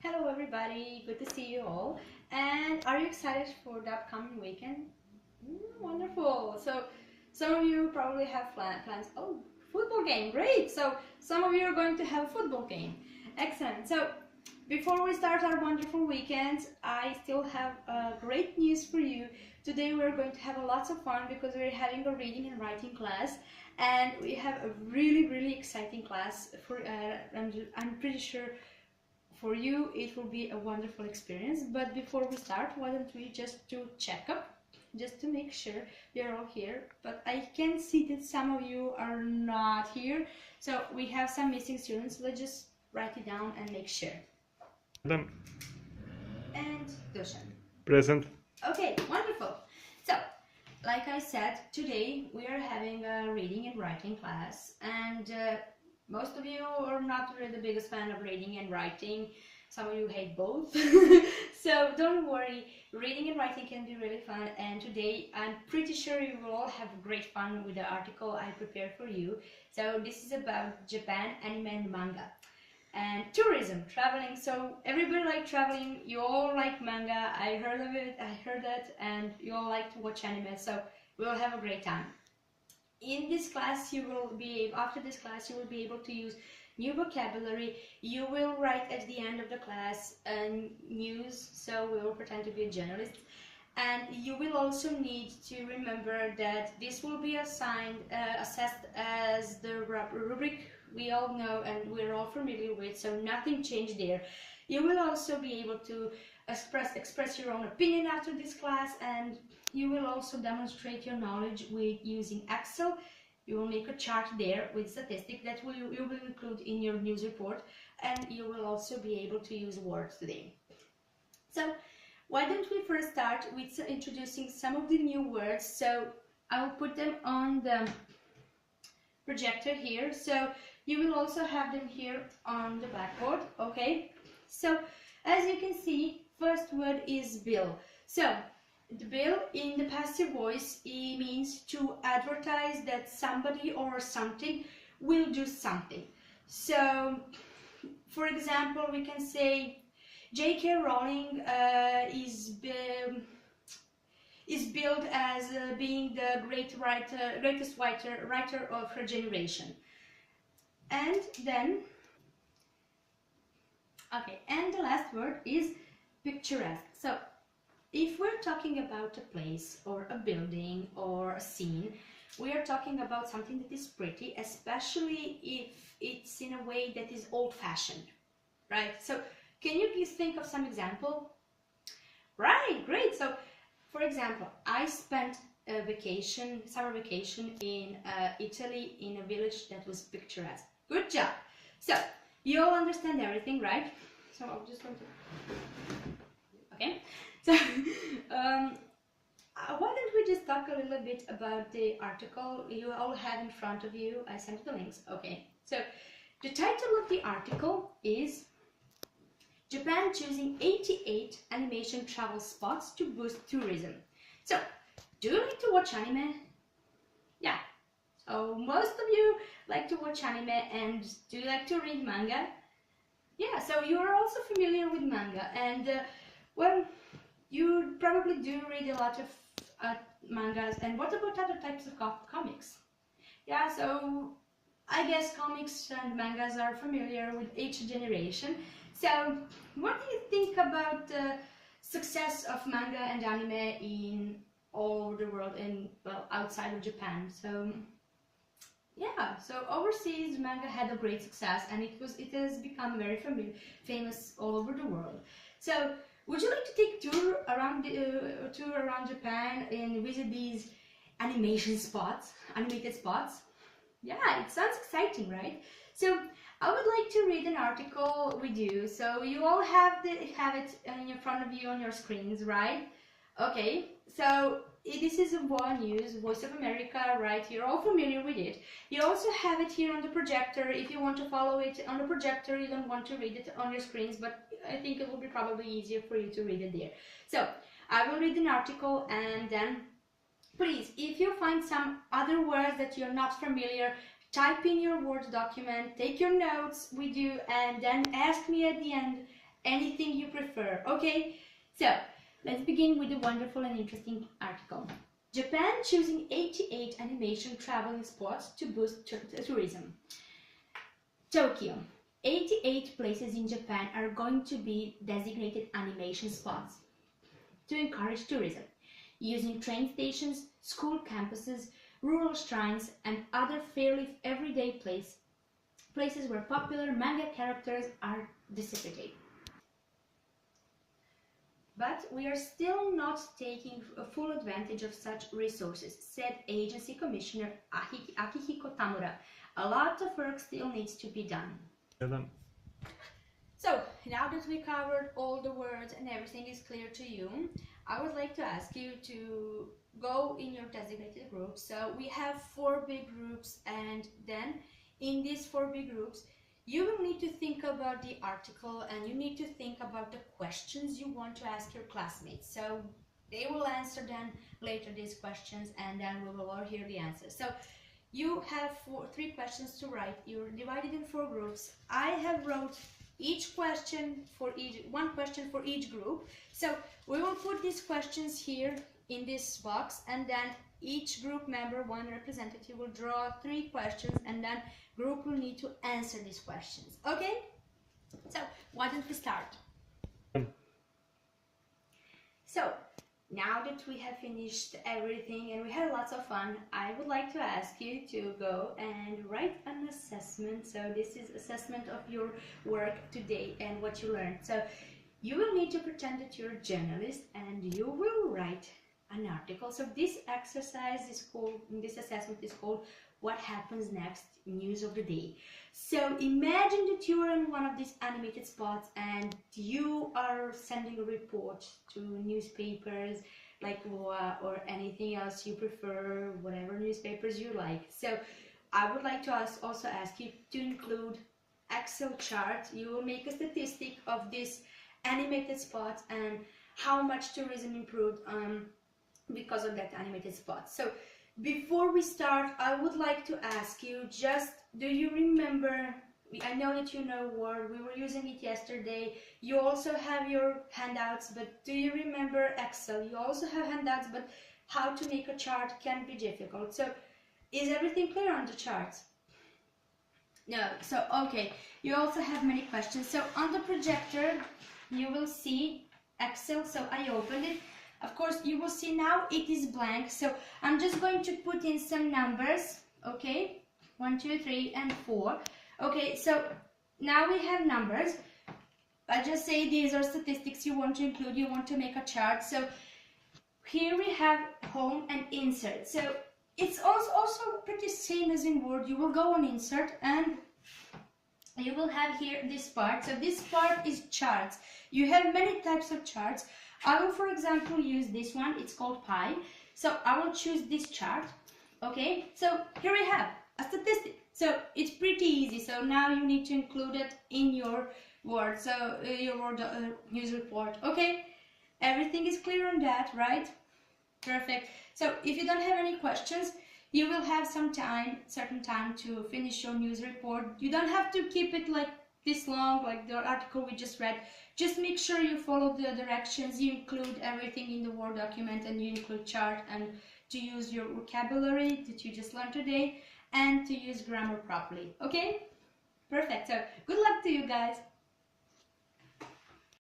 Hello everybody, good to see you all. And are you excited for the upcoming weekend? Wonderful. So some of you probably have plans. Oh, football game, great. So some of you are going to have a football game. Excellent. So before we start our wonderful weekend, I still have great news for you. Today we're going to have lots of fun because we're having a reading and writing class, and we have a really exciting class for I'm pretty sure for you it will be a wonderful experience. But before we start, why don't we just do checkup, just to make sure you're all here. But I can see that some of you are not here, so we have some missing students. Let's just write it down and make sure. Adam. And Dushan. Present. Okay, wonderful. So like I said, today we are having a reading and writing class, and most of you are not really the biggest fan of reading and writing. Some of you hate both. So don't worry, reading and writing can be really fun, and today I'm pretty sure you will all have great fun with the article I prepared for you. So this is about Japan, anime and manga, and tourism, traveling. So everybody like traveling, you all like manga, I heard of it, I heard that, and you all like to watch anime, so we'll have a great time. In this class, after this class, you will be able to use new vocabulary. You will write at the end of the class news, so we will pretend to be a journalist. And you will also need to remember that this will be assessed as the rubric we all know and we're all familiar with, so nothing changed there. You will also be able to express your own opinion after this class, and you will also demonstrate your knowledge with using Excel. You will make a chart there with statistics that you will include in your news report, and you will also be able to use Word today. So why don't we first start with introducing some of the new words. So I will put them on the projector here, so you will also have them here on the blackboard. Okay, so as you can see, first word is bill. So the bill in the passive voice, it means to advertise that somebody or something will do something. So for example, we can say J.K. Rowling is billed as being the greatest writer of her generation. And then, okay, and the last word is picturesque. So if we're talking about a place or a building or a scene, we are talking about something that is pretty, especially if it's in a way that is old-fashioned, right? So can you please think of some example? Right, great. So for example, I spent a summer vacation in Italy, in a village that was picturesque. Good job. So you all understand everything, right? So I'm just going to... Okay. So why don't we just talk a little bit about the article you all have in front of you. I sent the links. Okay. So the title of the article is Japan choosing 88 animation travel spots to boost tourism. So, do you like to watch anime? Yeah. So most of you like to watch anime, and do you like to read manga? Yeah, so you are also familiar with manga, and well, you probably do read a lot of mangas. And what about other types of comics? Yeah, so I guess comics and mangas are familiar with each generation. So what do you think about the success of manga and anime in all over the world and, well, outside of Japan? So yeah, so overseas manga had a great success, and it has become very famous all over the world. So would you like to take tour around Japan and visit these animated spots? Yeah, it sounds exciting, right? So I would like to read an article with you. So you all have it in front of you on your screens, right? Okay, so this is a VOA News, Voice of America, right? You're all familiar with it. You also have it here on the projector. If you want to follow it on the projector, you don't want to read it on your screens, but I think it will be probably easier for you to read it there. So I will read an article, and then please, if you find some other words that you're not familiar, type in your Word document, take your notes with you, and then ask me at the end anything you prefer. Okay, so let's begin with the wonderful and interesting article. Japan choosing 88 animation traveling spots to boost tourism. Tokyo. 88 places in Japan are going to be designated animation spots to encourage tourism, using train stations, school campuses, rural shrines, and other fairly everyday places where popular manga characters are dissipated. But we are still not taking full advantage of such resources, said Agency Commissioner Akihiko Tamura. A lot of work still needs to be done. So, now that we covered all the words and everything is clear to you, I would like to ask you to go in your designated groups. So, we have 4 big groups, and then in these 4 big groups, you will need to think about the article and you need to think about the questions you want to ask your classmates. So, they will answer then later these questions, and then we will all hear the answers. So, you have 3 questions to write. You're divided in 4 groups. I have wrote one question for each group. So we will put these questions here in this box, and then each group member, one representative, will draw 3 questions, and then group will need to answer these questions. Okay? So why don't we start? So now that we have finished everything and we had lots of fun, I would like to ask you to go and write an assessment. So this is assessment of your work today and what you learned. So you will need to pretend that you're a journalist and you will write an article. So this exercise is called, this assessment is called What Happens Next? News of the Day. So imagine that you are in one of these animated spots and you are sending a report to newspapers like VOA or anything else you prefer, whatever newspapers you like. So I would like to also ask you to include Excel chart. You will make a statistic of this animated spot and how much tourism improved because of that animated spot. So before we start, I would like to ask you, do you remember, I know that you know Word, we were using it yesterday, you also have your handouts, but do you remember Excel? You also have handouts, but how to make a chart can be difficult. So is everything clear on the charts? No, so okay, you also have many questions. So on the projector, you will see Excel, so I opened it. Of course, you will see now it is blank, so I'm just going to put in some numbers, okay? 1, 2, 3, and 4. Okay, so now we have numbers. I just say these are statistics you want to include, you want to make a chart. So here we have home and insert. So it's also pretty same as in Word. You will go on insert and you will have here this part. So this part is charts. You have many types of charts. I will, for example, use this one. It's called pie. So I will choose this chart. Okay, so here we have a statistic. So it's pretty easy. So now you need to include it in your Word. So your Word news report. Okay, everything is clear on that, right? Perfect. So if you don't have any questions, you will have some time, certain time to finish your news report. You don't have to keep it like this long, like the article we just read. Just make sure you follow the directions, you include everything in the Word document, and you include chart, and to use your vocabulary that you just learned today, and to use grammar properly. Okay? Perfect. So good luck to you guys.